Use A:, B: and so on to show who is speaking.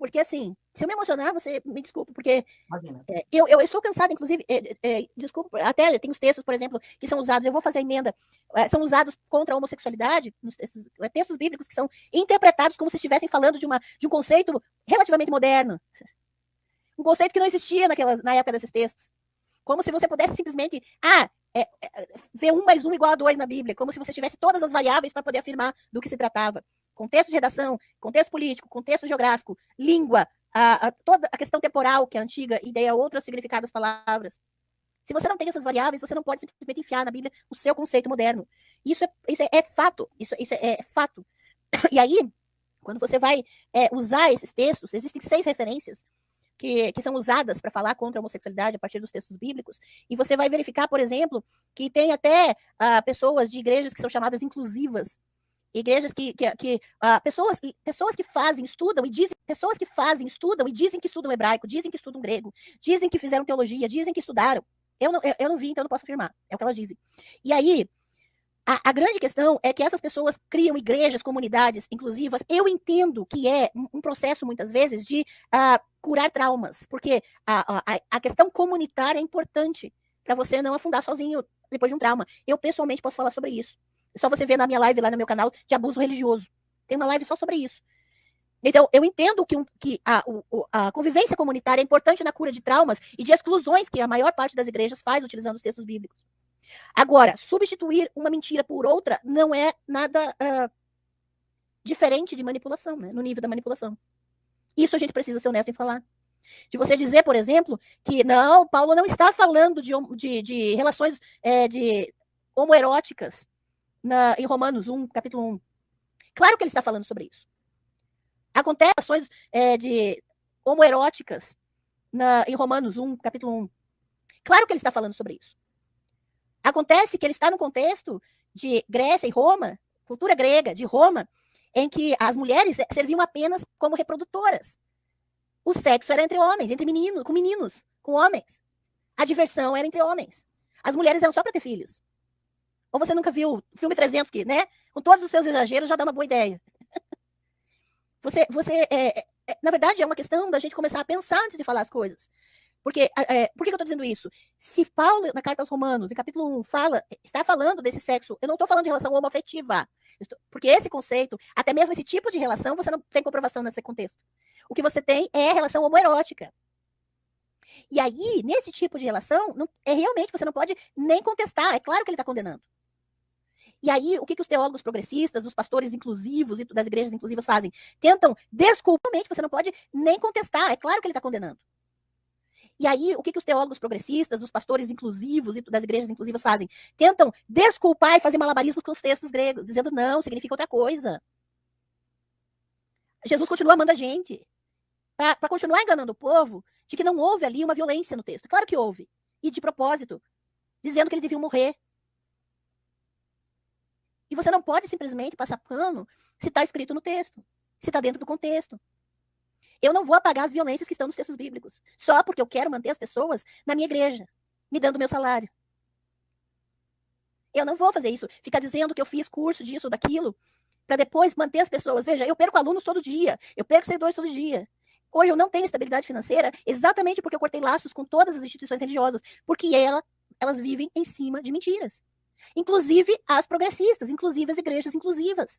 A: Porque, assim, se eu me emocionar, você me desculpa, porque
B: Imagina.
A: eu estou cansada, inclusive, desculpa, até tem os textos, por exemplo, que são usados, eu vou fazer a emenda, são usados contra a homossexualidade, nos textos bíblicos que são interpretados como se estivessem falando de um conceito relativamente moderno. Um conceito que não existia na época desses textos. Como se você pudesse simplesmente, ver 1 mais 1 igual a 2 na Bíblia, como se você tivesse todas as variáveis para poder afirmar do que se tratava. Contexto de redação, contexto político, contexto geográfico, língua, toda a questão temporal, que é antiga, e daí é outro significado das palavras. Se você não tem essas variáveis, você não pode simplesmente enfiar na Bíblia o seu conceito moderno. Isso é fato. Isso é fato. E aí, quando você vai usar esses textos, existem 6 referências que são usadas para falar contra a homossexualidade a partir dos textos bíblicos, e você vai verificar, por exemplo, que tem até pessoas de igrejas que são chamadas inclusivas, igrejas pessoas que fazem, estudam e dizem que estudam hebraico, dizem que estudam grego, dizem que fizeram teologia, dizem que estudaram. Eu não vi, então eu não posso afirmar. É o que elas dizem. E aí, a grande questão é que essas pessoas criam igrejas, comunidades inclusivas. Eu entendo que é um processo, muitas vezes, de curar traumas, porque a questão comunitária é importante para você não afundar sozinho depois de um trauma. Eu, pessoalmente, posso falar sobre isso. É só você ver na minha live lá no meu canal de abuso religioso. Tem uma live só sobre isso. Então, eu entendo que a convivência comunitária é importante na cura de traumas e de exclusões que a maior parte das igrejas faz utilizando os textos bíblicos. Agora, substituir uma mentira por outra não é nada diferente de manipulação, né? No nível da manipulação. Isso a gente precisa ser honesto em falar. De você dizer, por exemplo, que não, Paulo não está falando de relações de homoeróticas em Romanos 1, capítulo 1. Claro que ele está falando sobre isso. Acontece ações de homoeróticas em Romanos 1, capítulo 1. Claro que ele está falando sobre isso. Acontece que ele está no contexto de Grécia e Roma, cultura grega, de Roma, em que as mulheres serviam apenas como reprodutoras. O sexo era entre homens, entre meninos, com homens. A diversão era entre homens. As mulheres eram só para ter filhos. Ou você nunca viu o filme 300, que, né? Com todos os seus exageros, já dá uma boa ideia. Na verdade, é uma questão da gente começar a pensar antes de falar as coisas. Porque, por que eu estou dizendo isso? Se Paulo, na carta aos Romanos, em capítulo 1, está falando desse sexo, eu não estou falando de relação homoafetiva. Porque esse conceito, até mesmo esse tipo de relação, você não tem comprovação nesse contexto. O que você tem é a relação homoerótica. E aí, nesse tipo de relação, realmente você não pode nem contestar. É claro que ele está condenando. E aí, o que os teólogos progressistas, os pastores inclusivos e das igrejas inclusivas fazem? Tentam desculpamente, você não pode nem contestar. É claro que ele está condenando. E aí, o que os teólogos progressistas, os pastores inclusivos e das igrejas inclusivas fazem? Tentam desculpar e fazer malabarismos com os textos gregos, dizendo não, significa outra coisa. Jesus continua amando a gente. Para continuar enganando o povo de que não houve ali uma violência no texto. Claro que houve. E de propósito, dizendo que eles deviam morrer. E você não pode simplesmente passar pano se está escrito no texto, se está dentro do contexto. Eu não vou apagar as violências que estão nos textos bíblicos, só porque eu quero manter as pessoas na minha igreja, me dando meu salário. Eu não vou fazer isso, ficar dizendo que eu fiz curso disso ou daquilo, para depois manter as pessoas. Veja, eu perco alunos todo dia, eu perco seguidores todo dia. Hoje eu não tenho estabilidade financeira exatamente porque eu cortei laços com todas as instituições religiosas, porque elas vivem em cima de mentiras. Inclusive as progressistas, inclusive as igrejas inclusivas.